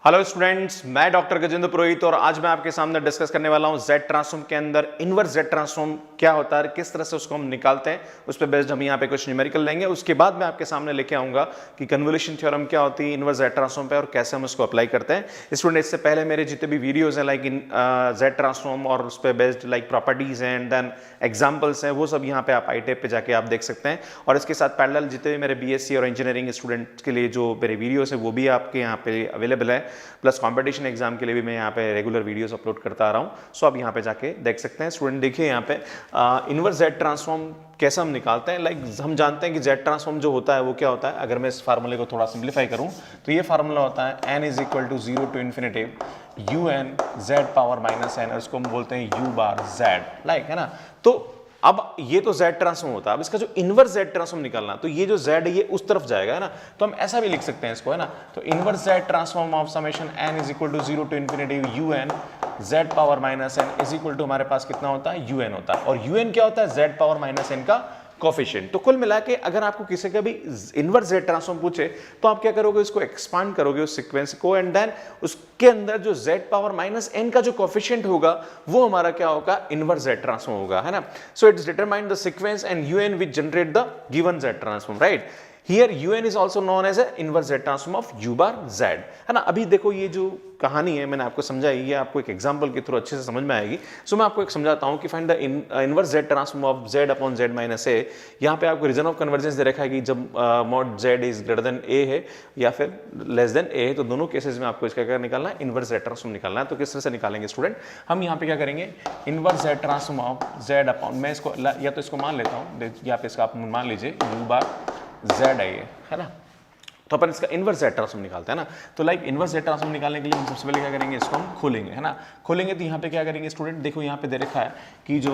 Hello students, मैं doctor Gajendra पुरोहित और आज मैं आपके सामने डिस्कस करने वाला हूं जेड ट्रांसफॉर्म के अंदर इनवर्स जेड ट्रांसफॉर्म क्या होता है, किस तरह से उसको हम निकालते हैं, उस पर बेस्ड हम यहाँ पे कुछ न्यूमेरिकल लेंगे। उसके बाद मैं आपके सामने लेके आऊंगा कि कन्वोल्यूशन थ्योरम क्या होती है इनवर्स जेड ट्रांसफॉर्म पे और कैसे हम उसको अप्लाई करते हैं। स्टूडेंट, इससे पहले मेरे जितने भी वीडियोज हैं लाइक इन जेड ट्रांसफॉर्म और उस पर बेस्ड लाइक प्रॉपर्टीज हैं एंड देन एग्जाम्पल्स हैं, वो सब यहाँ पे आप आई टेप पे जाके आप देख सकते हैं। और इसके साथ पैरेलल जितने भी मेरे बीएससी और इंजीनियरिंग स्टूडेंट के लिए जो मेरे वीडियोस है वो भी आपके यहाँ पे अवेलेबल है। प्लस कॉम्पिटिशन एग्जाम के लिए भी मैं यहाँ पे रेगुलर वीडियोस अपलोड करता आ रहा हूँ, सो आप यहाँ पे जाके देख सकते हैं। स्टूडेंट देखिए यहाँ पे इनवर्स जेड ट्रांसफॉर्म कैसे हम निकालते हैं। लाइक हम जानते हैं कि जेड ट्रांसफॉर्म जो होता है वो क्या होता है। अगर मैं इस फार्मूले को थोड़ा सिंप्लीफाई करूँ तो ये फार्मूला होता है n is equal to 0 to infinity un z power minus n, और इसको हम बोलते हैं u बार z, लाइक है ना। तो अब ये तो z ट्रांसफॉर्म होता है, अब इसका जो इनवर्स z ट्रांसफॉर्म निकालना, तो ये जो z है ये उस तरफ जाएगा, है ना। तो हम ऐसा भी लिख सकते हैं इसको, है ना। तो inverse z transform of summation n is equal to 0 to infinity un z power minus n is equal to हमारे पास कितना होता है un होता है, और un क्या होता है z पावर माइनस n का कोफिशिएंट। तो कुल मिला के अगर आपको किसी का भी इनवर्स जेड ट्रांसफॉर्म पूछे तो आप क्या करोगे, उसको एक्सपांड करोगे उस सीक्वेंस को, एंड देन उसके अंदर जो जेड पावर माइनस एन का जो कोफिशिएंट होगा वो हमारा क्या होगा, इनवर्स जेड ट्रांसफॉर्म होगा, है ना। So it's determine the sequence and UN which generate the given Z transform, right. Here un is also known as a inverse z transform of u bar z, है ना। अभी देखो ये जो कहानी है मैंने आपको समझाई, ये आपको एक एग्जांपल के थ्रू अच्छे से समझ में आएगी। सो मैं आपको एक समझाता हूँ कि find the inverse z transform of z upon z minus a। यहाँ पे आपको रीजन ऑफ कन्वर्जेंस दे रखा है कि जब mod z is greater then a है या फिर लेस देन a है, तो दोनों केसेस में आपको इसका क्या निकालना है, इनवर्स z ट्रांसफॉर्म निकालना है। तो किस तरह से निकालेंगे स्टूडेंट, हम यहाँ पे क्या करेंगे, inverse z transform of z upon, मैं इसको या तो इसको मान लेता हूँ या फिर इसका आप मान लीजिए u बार z है ना। तो अपन इसका इनवर्स जेड ट्रांसफॉर्म निकालते हैं ना। तो लाइक इनवर्स जेड ट्रांसफॉर्म निकालने के लिए हम सबसे पहले क्या करेंगे, इसको हम खोलेंगे, है ना। खोलेंगे तो यहाँ पे क्या करेंगे स्टूडेंट, देखो यहाँ पे दे रखा है कि जो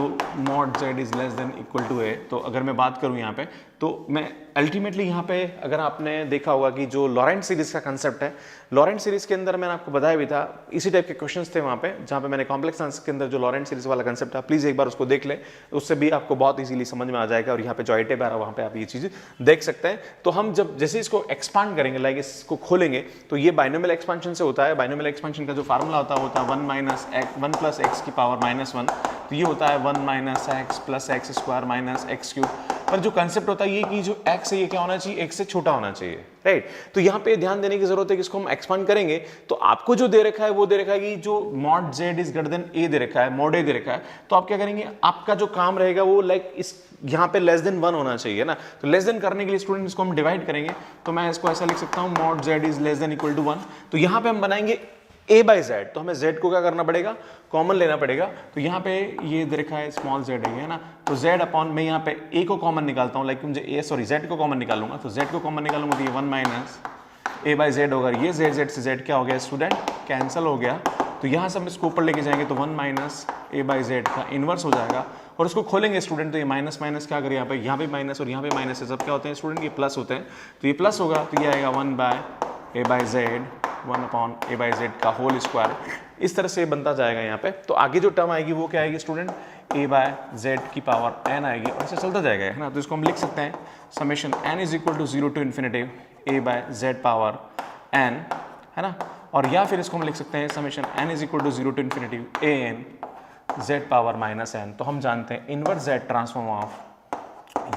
mod Z is less than equal to A. तो अगर मैं बात करूँ यहाँ पे, तो मैं अल्टीमेटली यहाँ पे अगर आपने देखा होगा कि जो लॉरेंट सीरीज का कंसेप्ट है, लॉरेंट सीरीज के अंदर मैंने आपको बताया भी था, इसी टाइप के क्वेश्चंस थे वहाँ पे जहाँ पे मैंने कॉम्प्लेक्स आंसर के अंदर जो लॉरेंट सीरीज वाला कंसेप्ट है, प्लीज एक बार उसको देख ले, उससे भी आपको बहुत इजीली समझ में आ जाएगा। और यहाँ पे जो आई टेप आ रहा है वहाँ पे आप ये चीज देख सकते हैं। तो हम जब जैसे इसको एक्सपांड करेंगे, लाइक इसको खोलेंगे, तो ये बाइनोमियल एक्सपेंशन से होता है। बाइनोमियल एक्सपेंशन का जो फार्मूला होता है 1 प्लस एक्स की पावर माइनस 1, तो ये होता है 1 minus x plus x square minus x cube. पर जो कंसेप्ट होता है ये कि जो x है ये क्या होना चाहिए, x से छोटा होना चाहिए, राइट। तो यहाँ पे ध्यान देने की जरूरत है कि इसको हम एक्सपांड करेंगे तो आपको जो दे रखा है वो दे रखा है कि जो mod z is greater then a दे रखा है, मॉड a दे रखा है। तो आप क्या करेंगे, आपका जो काम रहेगा वो लाइक इस यहाँ पे लेस देन 1 होना चाहिए ना। तो लेस देन करने के लिए स्टूडेंट इसको हम डिवाइड करेंगे, तो मैं इसको ऐसा लिख सकता हूँ mod z is less than equal to 1। तो यहाँ पे हम बनाएंगे a बाई जेड, तो हमें z को क्या करना पड़ेगा, कॉमन लेना पड़ेगा। तो यहाँ पे ये दे रखा है स्मॉल z है ना। तो z अपॉन, मैं यहाँ पे a को कॉमन निकालता हूँ, लाइक मुझे z को कॉमन निकालूंगा, तो z को कॉमन निकालूंगा तो ये 1 माइनस a बाई जेड होगा। ये z से z क्या हो गया स्टूडेंट, कैंसिल हो गया। तो यहाँ से हम इसको ऊपर लेके जाएंगे तो 1 माइनस a बाई जेड का इनवर्स हो जाएगा। और उसको खोलेंगे स्टूडेंट तो ये माइनस माइनस क्या करें, यहाँ पे माइनस और यहाँ पे माइनस है, सब क्या होते हैं स्टूडेंट, ये प्लस होते हैं। तो ये प्लस होगा तो ये आएगा 1 by a by z, 1 upon a by z का होल स्क्वायर। इस तरह से बनता जाएगा यहाँ पे। तो आगे जो टर्म आएगी वो क्या आएगी स्टूडेंट, a बाय जेड की पावर n आएगी, और ऐसे चलता जाएगा, है ना। तो इसको हम लिख सकते हैं summation n is equal to 0 to infinity a by z power n, है ना। और या फिर इसको हम लिख सकते हैं summation n is equal to 0 to infinity a n z power minus n। तो हम जानते हैं inverse z transform of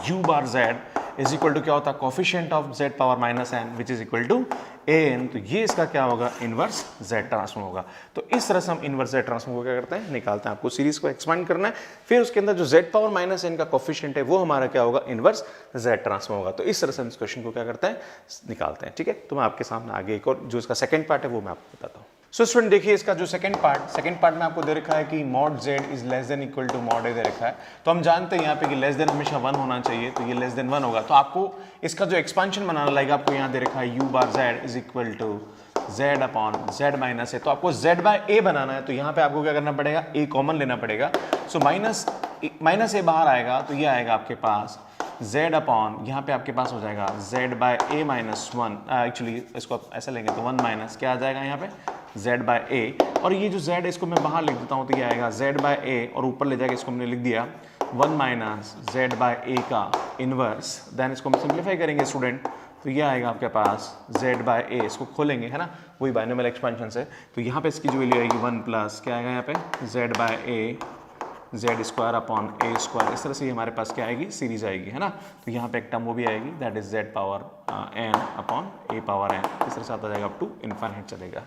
u bar z is equal to क्या होता है, coefficient of z power minus n which is equal to an। तो ये इसका क्या होगा, इनवर्स z ट्रांसफॉर्म होगा। तो इस तरह से हम इनवर्स z ट्रांसफॉर्म को क्या करते हैं, निकालते हैं। आपको सीरीज को एक्सपांड करना है, फिर उसके अंदर जो z पावर माइनस n का कोफिशिएंट है वो हमारा क्या होगा, इनवर्स z ट्रांसफॉर्म होगा। तो इस तरह से हम इस क्वेश्चन को क्या करते हैं, निकालते हैं, ठीक है। तो मैं आपके सामने आगे एक और जो इसका सेकंड पार्ट है वो मैं आपको बताता हूँ। सो स्टूडेंट देखिए इसका जो सेकंड पार्ट में आपको दे रखा है कि mod z is less than equal to mod a दे रखा है। तो हम जानते हैं यहाँ पे कि लेस देन हमेशा 1 होना चाहिए, तो ये लेस देन 1 होगा। तो आपको इसका जो एक्सपांशन बनाना, लाइक आपको यहाँ दे रखा है u bar z is equal to z upon z minus a। तो आपको z बाय a बनाना है, तो यहाँ पे आपको क्या करना पड़ेगा, a कॉमन लेना पड़ेगा। सो माइनस a बाहर आएगा तो ये आएगा आपके पास z अपॉन, यहाँ पे आपके पास हो जाएगा z by a minus 1। Actually इसको आप ऐसा लेंगे तो 1 माइनस क्या आ जाएगा यहाँ पे, z बाय a। और ये जो z है इसको मैं बाहर लिख देता हूँ, तो ये आएगा z बाय a, और ऊपर ले जाके इसको हमने लिख दिया 1 माइनस z बाय a का इनवर्स। देन इसको हम सिंप्लीफाई करेंगे स्टूडेंट, तो ये आएगा आपके पास z बाय ए, इसको खोलेंगे है ना, वही बाइनोमियल एक्सपेंशन से, तो यहाँ पे इसकी जो वैल्यू आएगी 1 प्लस क्या आएगा यहाँ पे z by A Z square upon A square, इस तरह से हमारे पास क्या आएगी सीरीज आएगी है ना। तो यहाँ पे एक टर्म वो भी आएगी that is z power n upon a power n, इस तरह से आता जाएगा अप टू इनफाइनाइट चलेगा।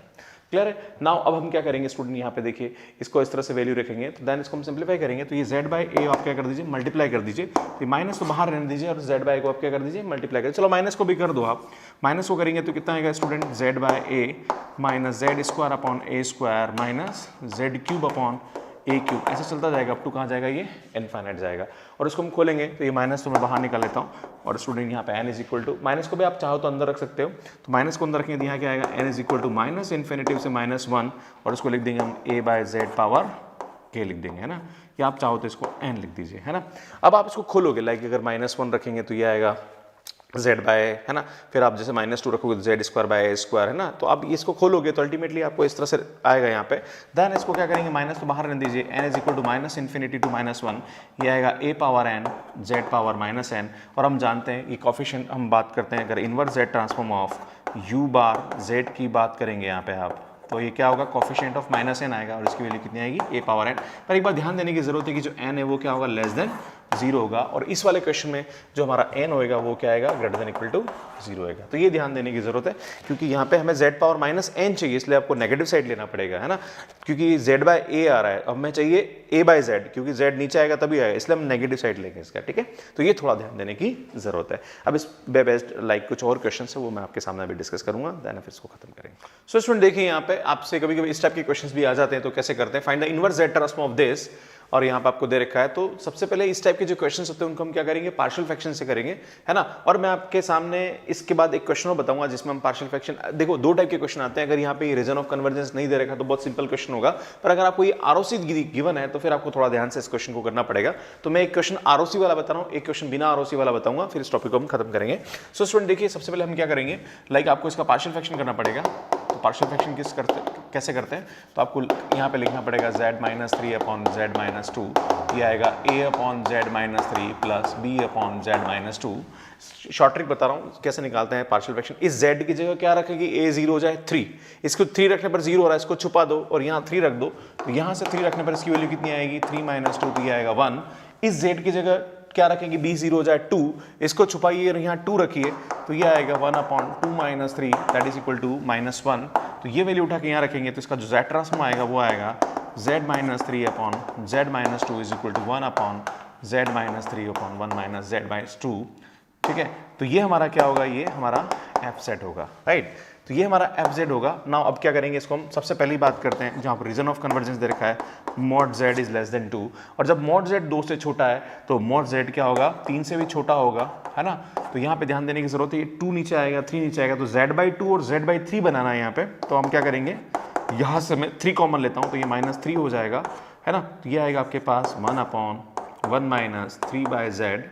क्लियर है। नाउ अब हम क्या करेंगे स्टूडेंट, यहाँ पे देखिए इसको इस तरह से वैल्यू रखेंगे, तो देन इसको हम सिंप्लीफाई करेंगे, तो ये z बाय ए आप क्या कर दीजिए मल्टीप्लाई कर दीजिए, तो माइनस तो बाहर रहने दीजिए और z बाय को आप क्या कर दीजिए मल्टीप्लाई करिए। चलो माइनस को भी कर दो आप, माइनस को करेंगे तो कितना आएगा student z by A minus Z square upon A square minus Z cube upon A cube, ऐसे चलता जाएगा अप टू कहाँ जाएगा ये इनफाइनाइट जाएगा। और इसको हम खोलेंगे तो ये माइनस तो मैं बाहर निकाल लेता हूँ, और स्टूडेंट यहाँ पे n is equal to, minus को भी आप चाहो तो अंदर रख सकते हो, तो माइनस को अंदर रखेंगे तो यहाँ क्या आएगा n is equal to minus infinity से -1, और इसको लिख देंगे हम a by z power k लिख देंगे है ना, या आप चाहो तो इसको n लिख दीजिए है ना। अब आप इसको खोलोगे लाइक अगर -1 रखेंगे तो ये आएगा z बाय है ना, फिर आप जैसे -2 रखोगे तो Z square by A square है ना, तो आप इसको खोलोगे तो अल्टीमेटली आपको इस तरह से आएगा यहाँ पे। देन इसको क्या करेंगे माइनस तो बाहर रहने दीजिए, n is equal to minus infinity to -1, ये आएगा a power n z power -n, और हम जानते हैं ये कॉफिशिएंट हम बात करते हैं अगर inverse z transform of u bar z की बात करेंगे यहाँ पे आप, तो ये क्या होगा कॉफिशिएंट ऑफ -n आएगा, और इसकी वैल्यू कितनी आएगी a पावर n। पर एक बार ध्यान देने की जरूरत है कि जो n है वो क्या होगा लेस देन 0 होगा, और इस वाले क्वेश्चन में जो हमारा n होएगा वो क्या आएगा ग्रेटर देन इक्वल टू 0 होएगा। तो ये ध्यान देने की जरूरत है क्योंकि यहाँ पे हमें z पावर -n चाहिए, इसलिए आपको नेगेटिव साइड लेना पड़ेगा है ना, क्योंकि z बाय a आ रहा है, अब हमें चाहिए a बाय z, क्योंकि z नीचे आएगा तभी आएगा, इसलिए हम नेगेटिव साइड लेंगे इसका, ठीक है। तो ये थोड़ा ध्यान देने की जरूरत है। अब इस बेस्ड लाइक कुछ और क्वेश्चन है वो मैं आपके सामने अभी डिस्कस करूंगा, देन फिर इसको खत्म करेंगे। सो स्टूडेंट देखिए यहाँ पे आपसे कभी कभी इस टाइप के क्वेश्चन भी आ जाते हैं, तो कैसे करते हैं find the inverse z transform of this, और यहाँ पे आपको दे रखा है। तो सबसे पहले इस टाइप के जो क्वेश्चंस होते हैं उनको हम क्या करेंगे पार्शियल फ्रैक्शन से करेंगे है ना। और मैं आपके सामने इसके बाद एक क्वेश्चन और बताऊंगा जिसमें हम पार्शियल फ्रैक्शन, देखो दो टाइप के क्वेश्चन आते हैं, अगर यहाँ पे रीजन ऑफ कन्वर्जेंस नहीं दे रखा तो बहुत सिंपल क्वेश्चन होगा, पर अगर आपको ये आरओसी गिवन है तो फिर आपको थोड़ा ध्यान से इस क्वेश्चन को करना पड़ेगा। तो मैं एक क्वेश्चन आरओसी वाला बता रहा हूँ, एक क्वेश्चन बिना आरओसी वाला बताऊंगा, फिर इस टॉपिक को हम खत्म करेंगे। सो स्टूडेंट देखिए सबसे पहले हम क्या करेंगे, लाइक आपको इसका पार्शियल फ्रैक्शन करना पड़ेगा। तो पार्शियल फ्रैक्शन कैसे करते हैं, तो आपको यहाँ पे लिखना पड़ेगा z-3 अपॉन z-2, ये आएगा a upon z-3 plus b upon z-2। Short trick बता रहा हूँ कैसे निकालते हैं पार्शियल फ्रैक्शन। इस z की जगह क्या रखेगी, a 0 हो जाए 3, इसको 3 रखने पर 0 हो रहा है, इसको छुपा दो और यहाँ 3 रख दो, तो यहाँ से 3 रखने पर इसकी वैल्यू कितनी आएगी 3 - 2, तो ये आएगा 1। इस z की जगह क्या रखेंगे, b 0 हो जाए 2, इसको छुपाइए और यहाँ 2 रखिए, तो ये आएगा 1 upon 2 - 3 that is equal to -1। तो ये वैल्यू उठा के यहाँ रखेंगे तो इसका जो z ट्रांसफॉर्म आएगा वो आएगा z-3 upon z-2 is equal to 1 upon z-3 upon 1 - z/2। ठीक है, तो ये हमारा क्या होगा, ये हमारा एफ सेट होगा, राइट। तो ये हमारा एफ जेड होगा। नाउ अब क्या करेंगे, इसको हम सबसे पहली बात करते हैं जहाँ पर रीजन ऑफ कन्वर्जेंस दे रखा है mod z is less then 2, और जब mod z 2 से छोटा है तो mod z क्या होगा 3 से भी छोटा होगा, है ना। तो यहाँ पे ध्यान देने की जरूरत है, 2 नीचे आएगा 3 नीचे आएगा, तो z/2 और z/3 बनाना है यहाँ पे। तो हम क्या करेंगे, यहाँ से मैं 3 कॉमन लेता हूँ तो ये -3 हो जाएगा, है ना। तो ये आएगा आपके पास 1 अपॉन 1 - 3/z,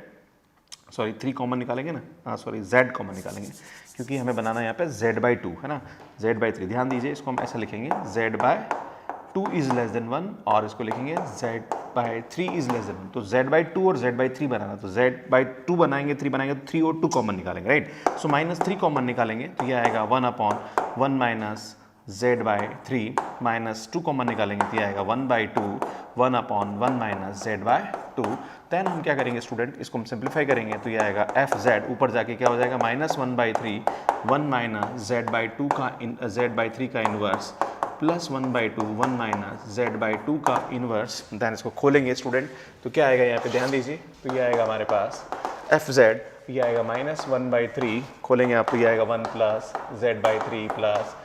सॉरी 3 कॉमन निकालेंगे ना, हाँ सॉरी z कॉमन निकालेंगे क्योंकि हमें बनाना है यहाँ पे z/2, है ना, z/3। ध्यान दीजिए इसको हम ऐसा लिखेंगे z/2 इज लेस देन 1, और इसको लिखेंगे z/3 इज लेस देन 1। तो z/2 और z/3 बनाना, तो z/2 बनाएंगे 3 बनाएंगे तो 3 और 2 कॉमन निकालेंगे, राइट। सो -3 कॉमन निकालेंगे तो ये आएगा 1 अपॉन 1 - z/3 -2 कॉमन निकालेंगे तो ये आएगा 1/2 1 अपॉन 1 - z/2। देन हम क्या करेंगे स्टूडेंट, इसको हम सिंप्लीफाई करेंगे तो ये आएगा एफ जेड, ऊपर जाके क्या हो जाएगा -1/3 1 - z/2 का z/3 का इनवर्स प्लस 1/2 1 - z/2 का इनवर्स। देन इसको खोलेंगे स्टूडेंट तो क्या आएगा यहाँ पे ध्यान दीजिए, तो ये आएगा हमारे पास एफ जेड, ये आएगा -1/3, खोलेंगे आप तो ये आएगा 1 प्लस z/3 प्लस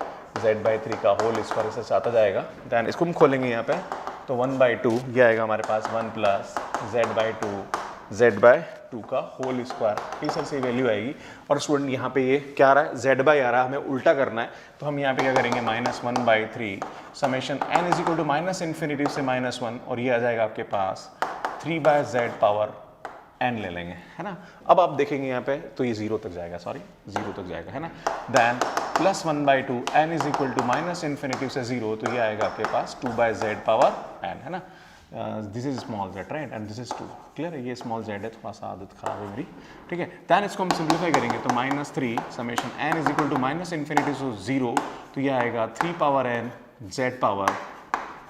z/3 का होल स्क्वायर से आता जाएगा। देन इसको हम खोलेंगे यहाँ पे तो 1/2 ये आएगा हमारे पास 1 प्लस z/2 का होल स्क्वायर, इस तरह से वैल्यू आएगी। और स्टूडेंट यहाँ पे ये क्या आ रहा है, z बाई आ रहा है, हमें उल्टा करना है तो हम यहाँ पे क्या करेंगे -1/3 summation n is equal to -∞ से -1, और ये आ जाएगा आपके पास 3/z पावर n ले लेंगे, है ना। अब आप देखेंगे यहाँ पे तो ये 0 तक जाएगा, सॉरी 0 तक जाएगा, है ना। Then plus 1/2 n is equal to -∞ से 0, तो ये आएगा आपके पास 2/z पावर n, है ना। This is small Z right and this is 2, clear है, ये स्मॉल जेड है, थोड़ा सा आदत खराब है मेरी, ठीक है। दैन इसको हम सिंप्लीफाई करेंगे तो -3 summation n is equal to -minus infinity to 0, तो ये आएगा 3 power n z power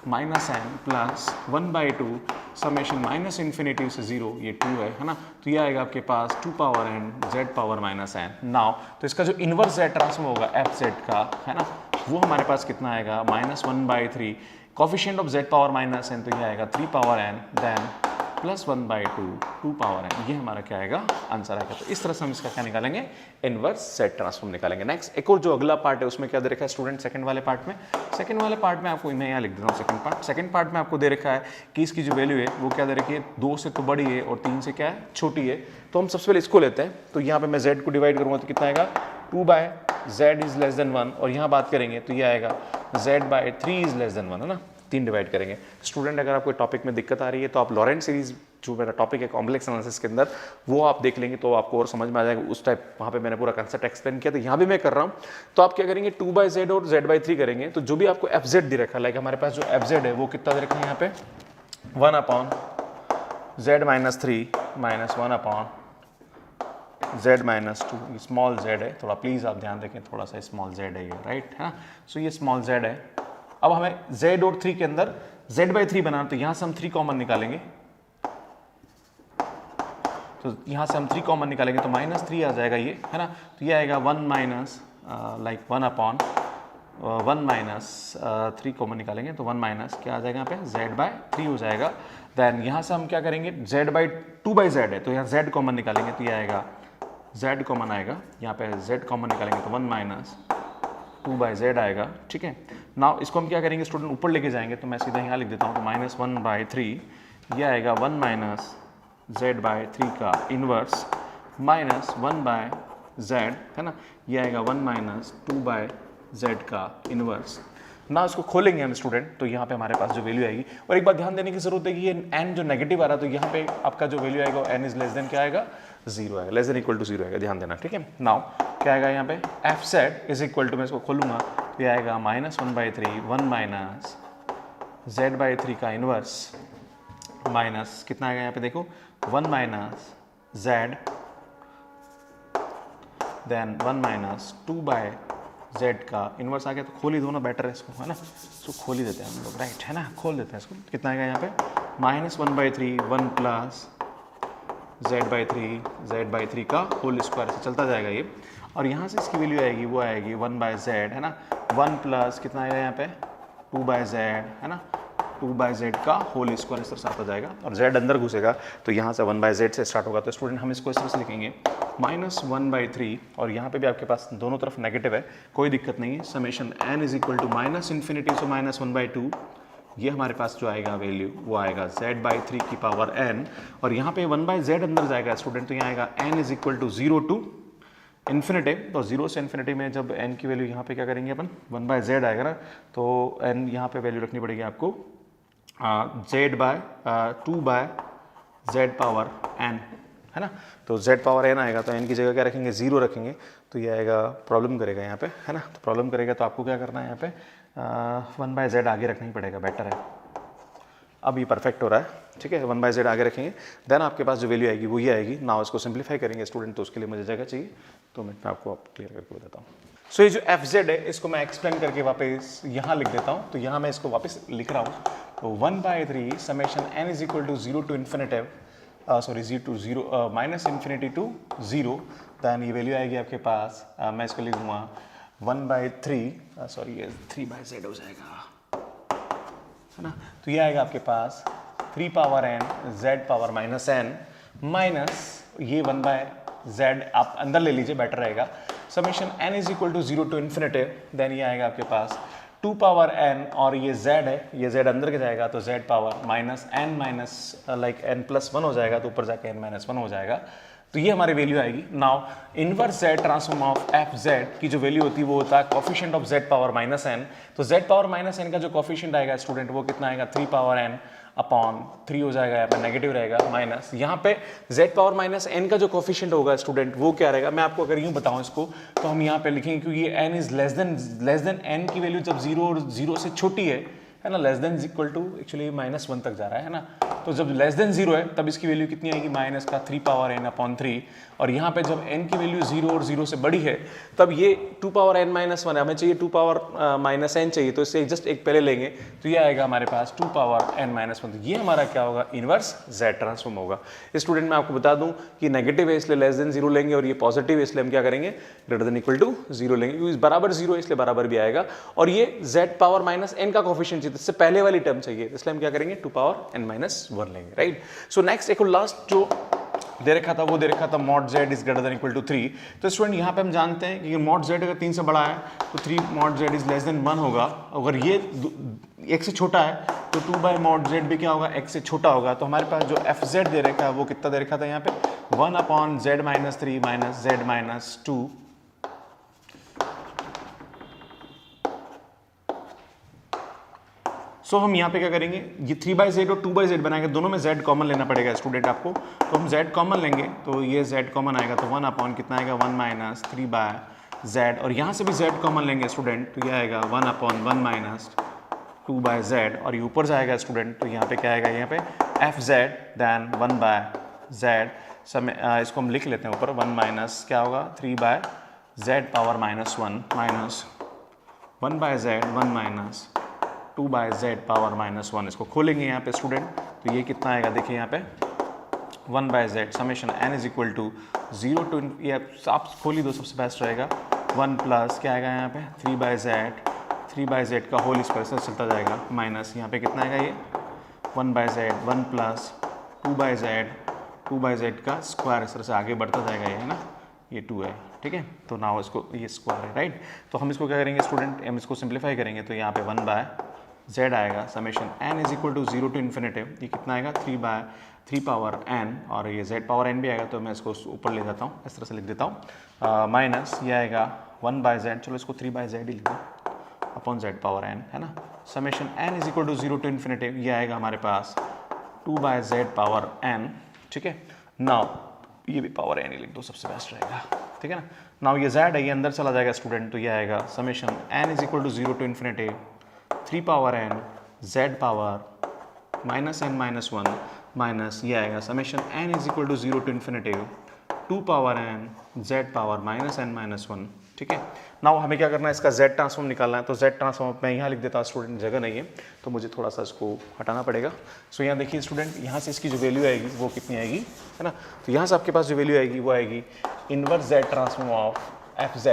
-n plus 1/2 summation -minus infinity से 0, ये 2 है ना, तो ये आएगा आपके पास 2 power n z power -n। Now तो इसका जो इन्वर्स जेड ट्रांसफॉर्म होगा एफ जेड का, है ना, वो हमारे पास कितना आएगा -1/3 coefficient of z power -n, तो ये आएगा 3 power n then plus 1/2 2 power n, ये हमारा क्या आएगा आंसर आएगा। तो इस तरह से हम इसका क्या निकालेंगे, इनवर्स जेड ट्रांसफॉर्म निकालेंगे। नेक्स्ट एक और जो अगला पार्ट है उसमें क्या दे रखा है स्टूडेंट, सेकंड वाले पार्ट में, सेकंड वाले पार्ट में आपको मैं यहाँ लिख देता हूँ सेकंड पार्ट में आपको दे रखा है कि इसकी जो वैल्यू है वो क्या दे रखी है, 2 से तो बड़ी है और 3 से क्या है छोटी है। तो हम सबसे पहले इसको लेते हैं, तो यहाँ पे मैं z को डिवाइड करूँगा तो कितना आएगा 2/z इज लेस देन 1, और यहाँ बात करेंगे तो ये आएगा z/3 इज लेस देन 1, है ना, 3 डिवाइड करेंगे। स्टूडेंट अगर आपको टॉपिक में दिक्कत आ रही है तो आप लॉरेंट सीरीज जो मेरा टॉपिक है कॉम्प्लेक्स एनालिसिस के अंदर, वो आप देख लेंगे तो आपको और समझ में आ जाएगा, उस टाइप वहाँ पे मैंने पूरा कंसेप्ट एक्सप्लेन किया, तो यहाँ भी मैं कर रहा हूँ। तो आप क्या करेंगे 2/z और z/3 करेंगे, तो जो भी आपको fz दे रखा है, लाइक हमारे पास जो fz है वो कितना दे रखा है यहाँ पे 1/z-3 - 1/z-2, स्मॉल z है, थोड़ा प्लीज आप ध्यान रखें, थोड़ा सा स्मॉल z है ये, राइट है ना, सो ये स्मॉल z है। अब हमें z और 3 के अंदर z/3 बनाना, तो यहाँ से हम 3 कॉमन निकालेंगे, तो यहाँ से हम 3 कॉमन निकालेंगे तो -3 आ जाएगा ये, है ना, तो ये आएगा 1 -3 कॉमन निकालेंगे तो 1 क्या आ जाएगा यहाँ पे z/3 हो जाएगा। देन यहाँ से हम क्या करेंगे z/2/z है, तो यहाँ z कॉमन निकालेंगे तो ये आएगा z कॉमन आएगा, यहाँ पे z कॉमन निकालेंगे तो 1 -2/z आएगा, ठीक है। नाउ इसको हम क्या करेंगे स्टूडेंट, ऊपर लेके जाएंगे, तो मैं सीधा यहाँ लिख देता हूँ, तो -1/3 ये आएगा 1 z/3 का इनवर्स -1/z, है ना, ये आएगा 1 -2/z का इनवर्स। ना इसको खोलेंगे हम स्टूडेंट, तो यहाँ पे हमारे पास जो वैल्यू आएगी, और एक बात ध्यान देने की जरूरत है कि ये n जो नेगेटिव आ रहा है, तो यहाँ पे आपका जो वैल्यू आएगा n इज लेस देन क्या आएगा 0 आएगा, लेस देन इक्वल टू 0 आएगा, ध्यान देना, ठीक है। नाउ क्या आएगा यहाँ पे fz इज इक्वल टू, मैं इसको खोलूंगा तो ये आएगा -1/3 1 z/3 का इनवर्स माइनस कितना आएगा यहाँ पे देखो 1 z देन 1 2/z का इनवर्स आ गया, तो खोल ही दो ना, बेटर है इसको, है ना, इसको खोल ही देते हैं हम लोग, राइट है ना, खोल देते हैं इसको, कितना आएगा यहाँ पे -1/3 1 z/3 का होल स्क्वायर से चलता जाएगा ये, और यहाँ से इसकी वैल्यू आएगी वो आएगी 1/z, है ना, 1 कितना आएगा यहाँ पे 2/z, है ना, 2/z का होल स्क्वायर इस तरह से आता जाएगा, और z अंदर घुसेगा तो यहाँ से 1/z से स्टार्ट होगा। तो स्टूडेंट हम इसको इस तरह से लिखेंगे -1/3, और यहाँ पे भी आपके पास दोनों तरफ नेगेटिव है, कोई दिक्कत नहीं है, summation n is equal to -infinity से -1/2, ये हमारे पास जो आएगा वैल्यू वो आएगा z/3 की पावर n, और यहाँ पे 1/z अंदर जाएगा स्टूडेंट, तो यहाँ आएगा n is equal to 0 to infinity, तो 0 से इन्फिनिटी में जब n की वैल्यू यहाँ पे क्या करेंगे अपन 1/z आएगा ना, तो n यहाँ पे वैल्यू रखनी पड़ेगी आपको z/2/z पावर n, है ना, तो z पावर n आएगा, तो n की जगह क्या रखेंगे 0 रखेंगे, तो ये आएगा प्रॉब्लम करेगा यहाँ पे, है ना, तो प्रॉब्लम करेगा, तो आपको क्या करना है यहाँ पे 1/z आगे रखना ही पड़ेगा, बेटर है। अब ये परफेक्ट हो रहा है, ठीक है, 1/z आगे रखेंगे, देन आपके पास जो वैल्यू आएगी वो ये आएगी। नाउ इसको सिंप्लीफाई करेंगे स्टूडेंट, तो उसके लिए मुझे जगह चाहिए, तो मैं आपको क्लियर करके बताता हूँ। सो ये जो fz है इसको मैं एक्सप्लेन करके वापस यहाँ लिख देता हूँ, तो यहाँ मैं इसको वापस लिख रहा हूँ, तो 1/3 summation n is equal to 0 to infinity, sorry -infinity to 0, then ये वैल्यू आएगी आपके पास, मैं इसको लिखूँगा 1/3, सॉरी ये 3/z हो जाएगा, है ना, तो ये आएगा आपके पास 3 power n z power -n minus ये 1/z आप अंदर ले लीजिए, बेटर रहेगा, summation n is equal to 0 to infinity, then ये आएगा आपके पास 2 पावर n, और ये z है, ये z अंदर के जाएगा, तो z power -n like n+1 हो जाएगा, तो ऊपर जाके n-1 हो जाएगा, तो ये हमारी वैल्यू आएगी। Now inverse z transform of fz की जो वैल्यू होती है वो होता है coefficient of z power -n, तो z पावर -n का जो कोफिशिएंट आएगा स्टूडेंट वो कितना आएगा 3 पावर n अपॉन 3 हो जाएगा, यहाँ पे नेगेटिव रहेगा, माइनस यहाँ पे z पावर -n का जो कोफिशिएंट होगा स्टूडेंट वो क्या रहेगा, मैं आपको अगर यूँ बताऊँ इसको, तो हम यहाँ पे लिखेंगे क्योंकि ये n is less than n की वैल्यू जब 0 और 0 से छोटी है है ना, less than equal to actually -1 तक जा रहा है ना, तो जब लेस देन 0 है तब इसकी वैल्यू कितनी आएगी, माइनस का 3 पावर n अपॉन 3, और यहाँ पे जब n की वैल्यू 0 और 0 से बड़ी है तब ये 2 पावर n माइनस 1 है, हमें चाहिए 2 पावर माइनस n चाहिए, तो इससे जस्ट एक पहले लेंगे तो ये आएगा हमारे पास 2 पावर n माइनस 1, तो ये हमारा क्या होगा, इनवर्स z ट्रांसफॉर्म होगा। स्टूडेंट मैं आपको बता दूं कि नेगेटिव है इसलिए लेस देन 0 लेंगे, और ये पॉजिटिव है इसलिए हम क्या करेंगे, ग्रेटर देन इक्वल टू 0 लेंगे, क्योंकि बराबर 0 है इसलिए बराबर भी आएगा, और ये z पावर माइनस n का कोफिशिएंट चाहिए, इससे पहले वाली टर्म चाहिए, इसलिए हम क्या करेंगे 2 पावर n माइनस 1 लेंगे, राइट। सो नेक्स्ट एक लास्ट जो दे रखा था वो दे रखा था mod z is greater than equal to 3। तो स्टूडेंट यहाँ पे हम जानते हैं कि mod z अगर 3 से बड़ा है तो 3 mod z is less then 1 होगा, अगर ये 1 से छोटा है तो 2 बाई mod z भी क्या होगा, 1 से छोटा होगा। तो हमारे पास जो fz दे रखा है वो कितना दे रखा था यहाँ पे, 1 upon z minus 3 minus z minus 2, सो हम यहाँ पे क्या करेंगे, ये 3/z और 2/z बनाएंगे, दोनों में z कॉमन लेना पड़ेगा स्टूडेंट आपको, तो हम z कॉमन लेंगे तो ये z कॉमन आएगा, तो 1 अपॉन कितना आएगा, 1 माइनस 3/z, और यहाँ से भी z कॉमन लेंगे स्टूडेंट तो ये आएगा 1 अपॉन 1 माइनस 2/z, और ये ऊपर जाएगा स्टूडेंट तो यहाँ पे क्या आएगा, यहाँ पे fz देन 1/z, समय इसको हम लिख लेते हैं ऊपर, 1 माइनस क्या होगा 3/z power minus 1 minus 1/z 1 minus 2/z power minus 1, इसको खोलेंगे यहाँ पे स्टूडेंट तो ये कितना आएगा, देखिए यहाँ पे 1/z summation n is equal to 0 to, ये आप खोली दो सबसे बेस्ट रहेगा, 1 प्लस क्या आएगा यहाँ पे 3/z का होल इस पर से चलता जाएगा, माइनस यहाँ पे कितना आएगा ये 1/z 1 प्लस 2/z का स्क्वायर, इस तरह से आगे बढ़ता जाएगा ये, है ना, ये 2 है, ठीक है, तो नाउ इसको ये स्क्वायर है, राइट। तो हम इसको क्या करेंगे स्टूडेंट, हम इसको सिंप्लीफाई करेंगे तो यहाँ पे 1/z आएगा, summation n is equal to 0 to infinity, ये कितना आएगा 3 पावर n, और ये z पावर n भी आएगा तो मैं इसको ऊपर ले जाता हूँ, इस तरह से लिख देता हूँ, माइनस ये आएगा 1/z, चलो इसको 3/z ही लिख दो, अपॉन z पावर n, है ना, summation n is equal to 0 to infinity, ये आएगा हमारे पास 2/z पावर n, ठीक है। नाउ ये भी पावर n ही लिख दो, सबसे बेस्ट रहेगा, ठीक है ना। नाउ ये z है, ये अंदर चला जाएगा स्टूडेंट तो ये आएगा summation n is equal to 0 to infinity 3 power n z power minus n minus 1 minus ये आएगा summation n is equal to 0 to infinity 2 power n z power minus n minus 1, ठीक है। नाउ हमें क्या करना है, इसका z ट्रांसफॉर्म निकालना है, तो z ट्रांसफॉर्म मैं यहाँ लिख देता हूँ स्टूडेंट, जगह नहीं है तो मुझे थोड़ा सा इसको हटाना पड़ेगा। सो यहाँ देखिए स्टूडेंट, यहाँ से इसकी जो वैल्यू आएगी वो कितनी आएगी, है ना, तो यहाँ से आपके पास जो वैल्यू आएगी वो आएगी inverse z transform of fz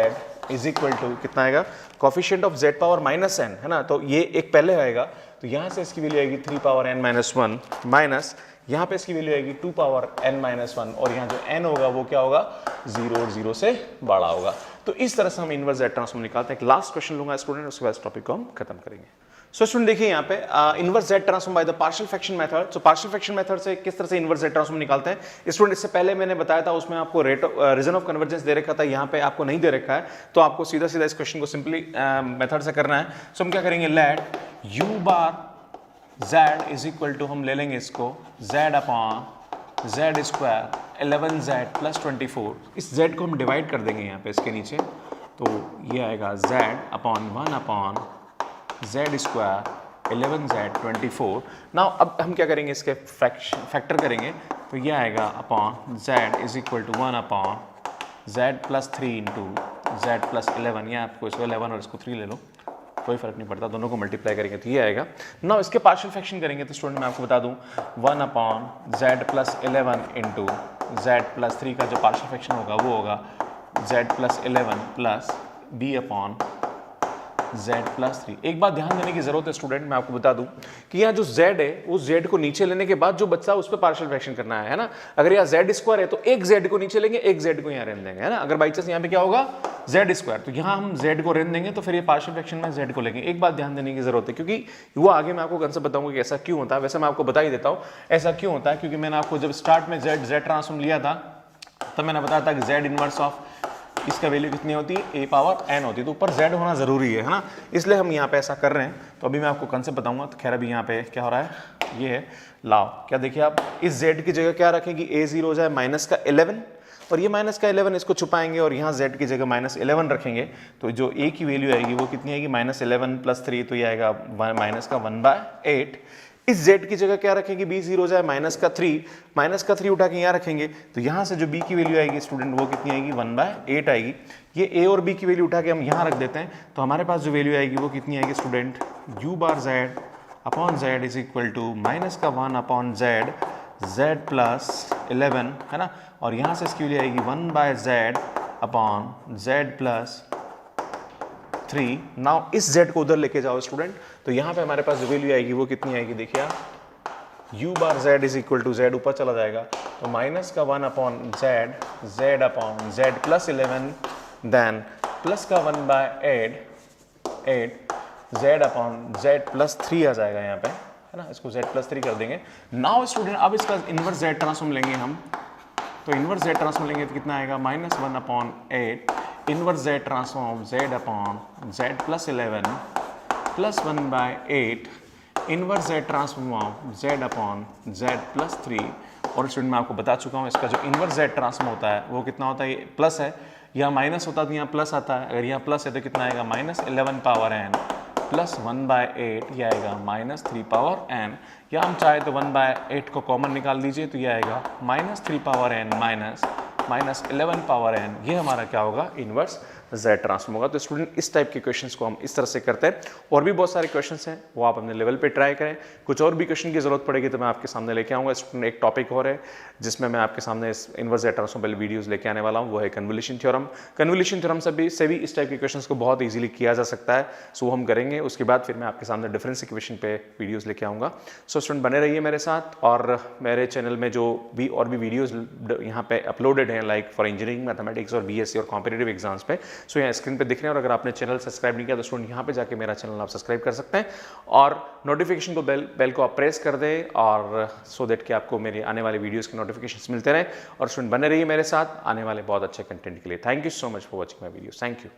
is equal to कितना आएगा, coefficient of z power minus n, है ना, तो ये एक पहले आएगा तो यहाँ से इसकी वैल्यू आएगी 3 पावर n माइनस 1 माइनस यहाँ पे इसकी वैल्यू आएगी 2 पावर n माइनस 1, और यहाँ जो n होगा वो क्या होगा 0 और 0 से बड़ा होगा। तो इस तरह से हम इनवर्स z ट्रांसफॉर्म निकालते हैं। एक लास्ट क्वेश्चन लूंगा स्टूडेंट, उसके बाद टॉपिक को हम खत्म करेंगे। सो स्टूडेंट देखिए यहाँ पे inverse z transform by the partial fraction method. So partial fraction method से किस तरह से इनवर्स z ट्रांसफॉर्म निकालते हैं स्टूडेंट, इससे पहले मैंने बताया था, उसमें आपको रेट रीजन ऑफ कन्वर्जेंस दे रखा था, यहाँ पे आपको नहीं दे रखा है, तो आपको सीधा सीधा इस क्वेश्चन को सिंपली मेथड से करना है। सो हम क्या करेंगे, let u bar z is equal to, हम ले लेंगे इसको z upon z square 11z plus 24, इस z को हम डिवाइड कर देंगे यहाँ पे इसके नीचे, तो ये आएगा z upon 1 upon z square 11z 24। Now अब हम क्या करेंगे, इसके फैक्टर करेंगे तो ये आएगा upon z is equal to 1 upon z plus 3 into z plus 11, या आपको इसको 11 और इसको 3 ले लो, कोई फर्क नहीं पड़ता, दोनों को मल्टीप्लाई करेंगे तो ये आएगा। नाउ इसके पार्शियल फ्रैक्शन करेंगे तो स्टूडेंट मैं आपको बता दूं 1 upon z plus 11 into z plus 3 का जो पार्शियल फ्रैक्शन होगा वो होगा z plus 11 plus b upon z plus 3। एक बात ध्यान देने की जरूरत है स्टूडेंट, मैं आपको बता दूं कि यहाँ जो z है उस z को नीचे लेने के बाद जो बच्चा उस पर पार्शियल फ्रैक्शन करना है ना। अगर यहाँ z स्क्वायर है तो एक z को नीचे लेंगे, एक z को यहाँ रहने देंगे, है ना। अगर बाई चांस यहाँ पे क्या होगा z स्क्वायर, तो यहाँ हम z को रहने देंगे, तो फिर ये पार्शियल फ्रैक्शन में z को लेंगे। एक बात ध्यान देने की जरूरत है, क्योंकि वो आगे मैं आपको कंसेप्ट बताऊंगा कि ऐसा क्यों होता है। वैसे मैं आपको बता ही देता हूँ ऐसा क्यों होता है, क्योंकि मैंने आपको जब स्टार्ट में z ट्रांसफॉर्म लिया था तब मैंने बताया था कि z इनवर्स ऑफ इसका वैल्यू कितनी होती है, a पावर n होती है, तो ऊपर z होना जरूरी है ना, इसलिए हम यहाँ पे ऐसा कर रहे हैं। तो अभी मैं आपको कंसेप्ट बताऊंगा। तो खैर अभी यहाँ पे क्या हो रहा है, ये है लाओ, क्या देखिए आप इस z की जगह क्या रखेंगे, a0 हो जाए माइनस का 11, और ये माइनस का 11 इसको छुपाएंगे और यहाँ z की जगह -11 रखेंगे, तो जो a की वैल्यू आएगी वो कितनी आएगी, -11 + 3, तो ये आएगा माइनस का 1/8। इस z की जगह क्या रखेंगे, b 0 हो जाए -3 उठा के यहाँ रखेंगे, तो यहाँ से जो b की वैल्यू आएगी स्टूडेंट वो कितनी आएगी, 1/8 आएगी। ये a और b की वैल्यू उठा के हम यहाँ रख देते हैं, तो हमारे पास जो वैल्यू आएगी वो कितनी आएगी student, u bar z upon z is equal to -1/z z + 11, है ना, और यहाँ से इसकी वैल्यू आएगी 1/z अपॉन z + 3। नाउ इस z को उधर लेके जाओ स्टूडेंट, तो यहाँ पे हमारे पास जो वैल्यू आएगी वो कितनी आएगी, देखिए आप, u bar z is equal to z ऊपर चला जाएगा, तो -1/z z upon z + 11 then +1/8 z upon z + 3 आ जाएगा यहाँ पे, है ना, इसको z + 3 कर देंगे। नाउ स्टूडेंट अब इसका इनवर्स z ट्रांसफॉर्म लेंगे हम, तो इनवर्स z ट्रांसफॉर्म लेंगे तो कितना आएगा, -1/8 inverse z transform z upon z + 11 +1/8 inverse z transform z upon z + 3। और स्टूडेंट मैं आपको बता चुका हूँ इसका जो इनवर्स z ट्रांसफॉर्म होता है वो कितना होता है, ये प्लस है, यहाँ माइनस होता है तो यहाँ प्लस आता है, अगर यहाँ प्लस है तो कितना आएगा, -11 पावर n प्लस 1/8, ये आएगा -3 पावर n, या हम चाहे तो 1/8 को कॉमन निकाल लीजिए, तो ये आएगा -3 पावर n -11 पावर n, ये हमारा क्या होगा, इनवर्स z ट्रांसफॉर्म होगा। तो स्टूडेंट इस टाइप के क्वेश्चंस को हम इस तरह से करते हैं, और भी बहुत सारे क्वेश्चंस हैं वो आप अपने लेवल पे ट्राई करें, कुछ और भी क्वेश्चन की जरूरत पड़ेगी तो मैं आपके सामने लेके आऊँगा। स्टूडेंट एक टॉपिक और है जिसमें मैं आपके सामने इस इनवर्स z ट्रांसफॉर्म वाली वीडियोज़ लेके आने वाला हूँ, वो है कन्वोल्यूशन थ्योरम। कन्वोल्यूशन थ्योरम से भी इस टाइप के क्वेश्चन को बहुत ईजिली किया जा सकता है, सो हम करेंगे। उसके बाद फिर मैं आपके सामने डिफरेंस इक्वेशन पे वीडियोज़ लेके आऊँगा। सो स्टूडेंट बने रहिए मेरे साथ, और मेरे चैनल में जो भी और भी वीडियोज़ यहाँ पे अपलोडेड हैं, लाइक फॉर इंजीनियरिंग, मैथमेटिक्स और BSc और कॉम्पिटिटिव एग्जाम्स पे, सो यहाँ स्क्रीन पे दिख रहे हैं। और अगर आपने चैनल सब्सक्राइब नहीं किया तो स्टूडेंट यहाँ पे जाके मेरा चैनल आप सब्सक्राइब कर सकते हैं, और नोटिफिकेशन को बेल को आप प्रेस कर दें, और सो दैट कि आपको मेरे आने वाले वीडियोस के नोटिफिकेशंस मिलते रहें। और स्टूडेंट बने रहिए मेरे साथ आने वाले बहुत अच्छे कंटेंट के लिए। Thank you so much for watching my video. Thank you.